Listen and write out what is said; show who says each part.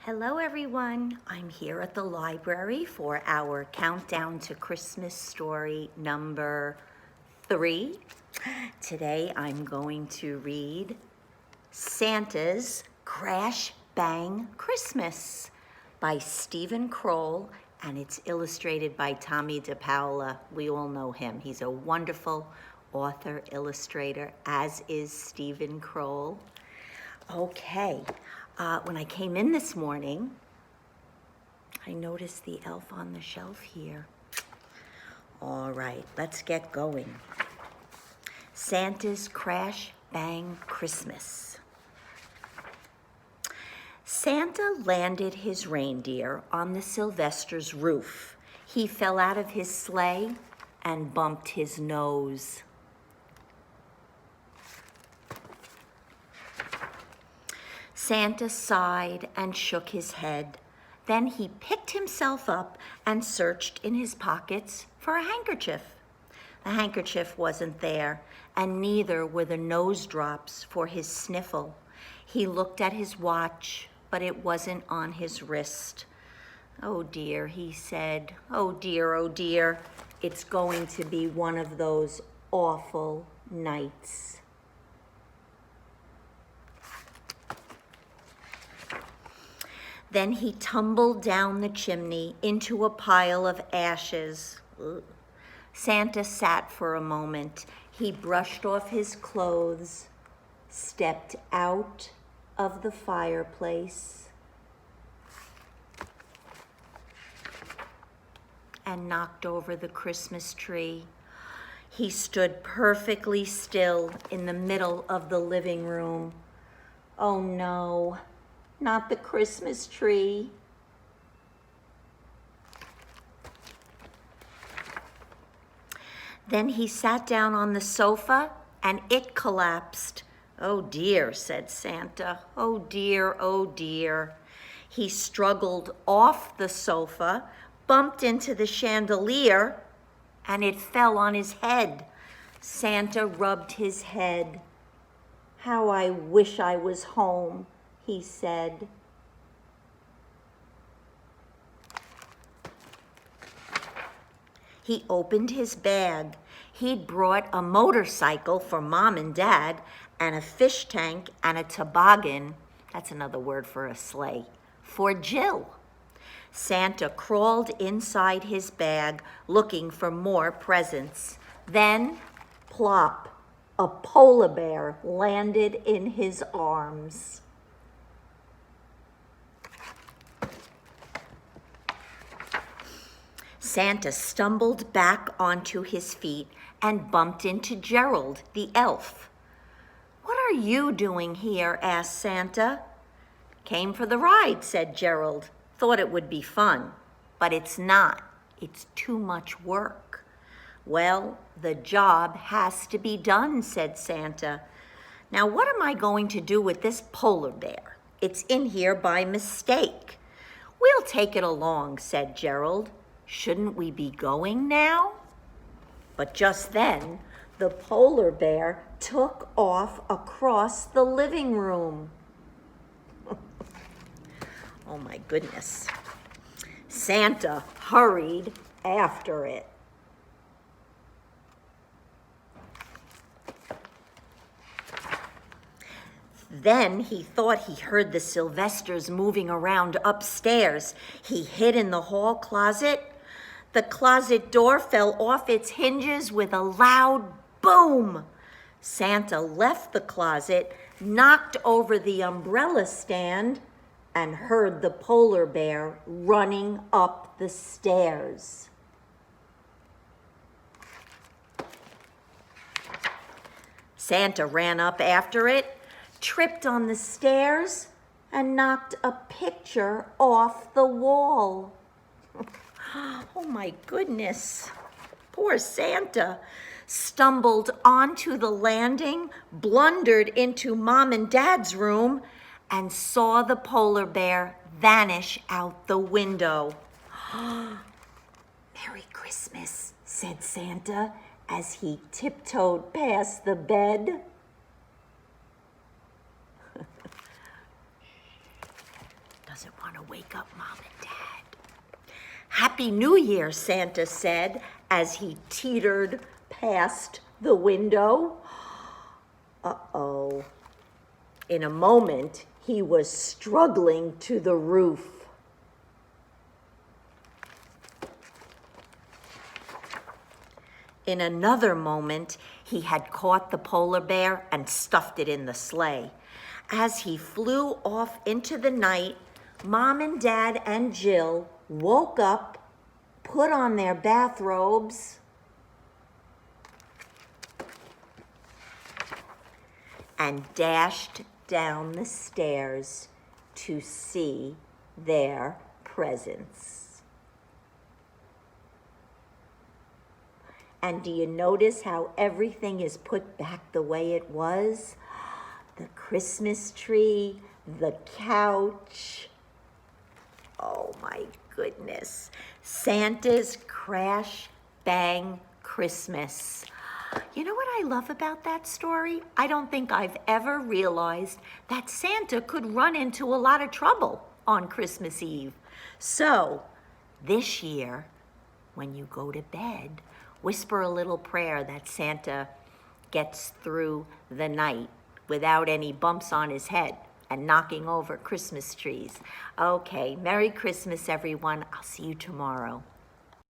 Speaker 1: Hello everyone, I'm here at the library for our countdown to Christmas story number 3. Today I'm going to read Santa's Crash Bang Christmas by Stephen Kroll, and it's illustrated by Tommy DePaola. We all know him. He's a wonderful author, illustrator, as is Stephen Kroll. Okay. When I came in this morning, I noticed the elf on the shelf here. All right, let's get going. Santa's Crash Bang Christmas. Santa landed his reindeer on the Sylvester's roof. He fell out of his sleigh and bumped his nose. Santa sighed and shook his head. Then he picked himself up and searched in his pockets for a handkerchief. The handkerchief wasn't there, and neither were the nose drops for his sniffle. He looked at his watch, but it wasn't on his wrist. "Oh dear," he said. Oh dear, it's going to be one of those awful nights." Then he tumbled down the chimney into a pile of ashes. Ugh. Santa sat for a moment. He brushed off his clothes, stepped out of the fireplace, and knocked over the Christmas tree. He stood perfectly still in the middle of the living room. Oh no. Not the Christmas tree. Then he sat down on the sofa and it collapsed. "Oh dear," said Santa. Oh dear. He struggled off the sofa, bumped into the chandelier, and it fell on his head. Santa rubbed his head. "How I wish I was home," he said. He opened his bag. He'd brought a motorcycle for Mom and Dad, and a fish tank and a toboggan, that's another word for a sleigh, for Jill. Santa crawled inside his bag looking for more presents. Then, plop, a polar bear landed in his arms. Santa stumbled back onto his feet and bumped into Gerald, the elf. "What are you doing here?" asked Santa. "Came for the ride," said Gerald. "Thought it would be fun, but it's not. It's too much work." "Well, the job has to be done," said Santa. "Now, what am I going to do with this polar bear? It's in here by mistake." "We'll take it along," said Gerald. "Shouldn't we be going now?" But just then, the polar bear took off across the living room. Oh my goodness. Santa hurried after it. Then he thought he heard the Sylvesters moving around upstairs. He hid in the hall closet. The closet door fell off its hinges with a loud boom. Santa left the closet, knocked over the umbrella stand, and heard the polar bear running up the stairs. Santa ran up after it, tripped on the stairs, and knocked a picture off the wall. Oh my goodness, poor Santa. Stumbled onto the landing, blundered into Mom and Dad's room, and saw the polar bear vanish out the window. "Merry Christmas," said Santa as he tiptoed past the bed. Doesn't want to wake up Mom and Dad. Happy New Year, Santa said as he teetered past the window. Uh-oh. In a moment, he was struggling to the roof. In another moment, he had caught the polar bear and stuffed it in the sleigh. As he flew off into the night, Mom and Dad and Jill woke up, put on their bathrobes, and dashed down the stairs to see their presents. And do you notice how everything is put back the way it was? The Christmas tree, the couch. Oh my goodness. Santa's Crash Bang Christmas. You know what I love about that story? I don't think I've ever realized that Santa could run into a lot of trouble on Christmas Eve. So, this year, when you go to bed, whisper a little prayer that Santa gets through the night without any bumps on his head and knocking over Christmas trees. Okay, Merry Christmas, everyone. I'll see you tomorrow.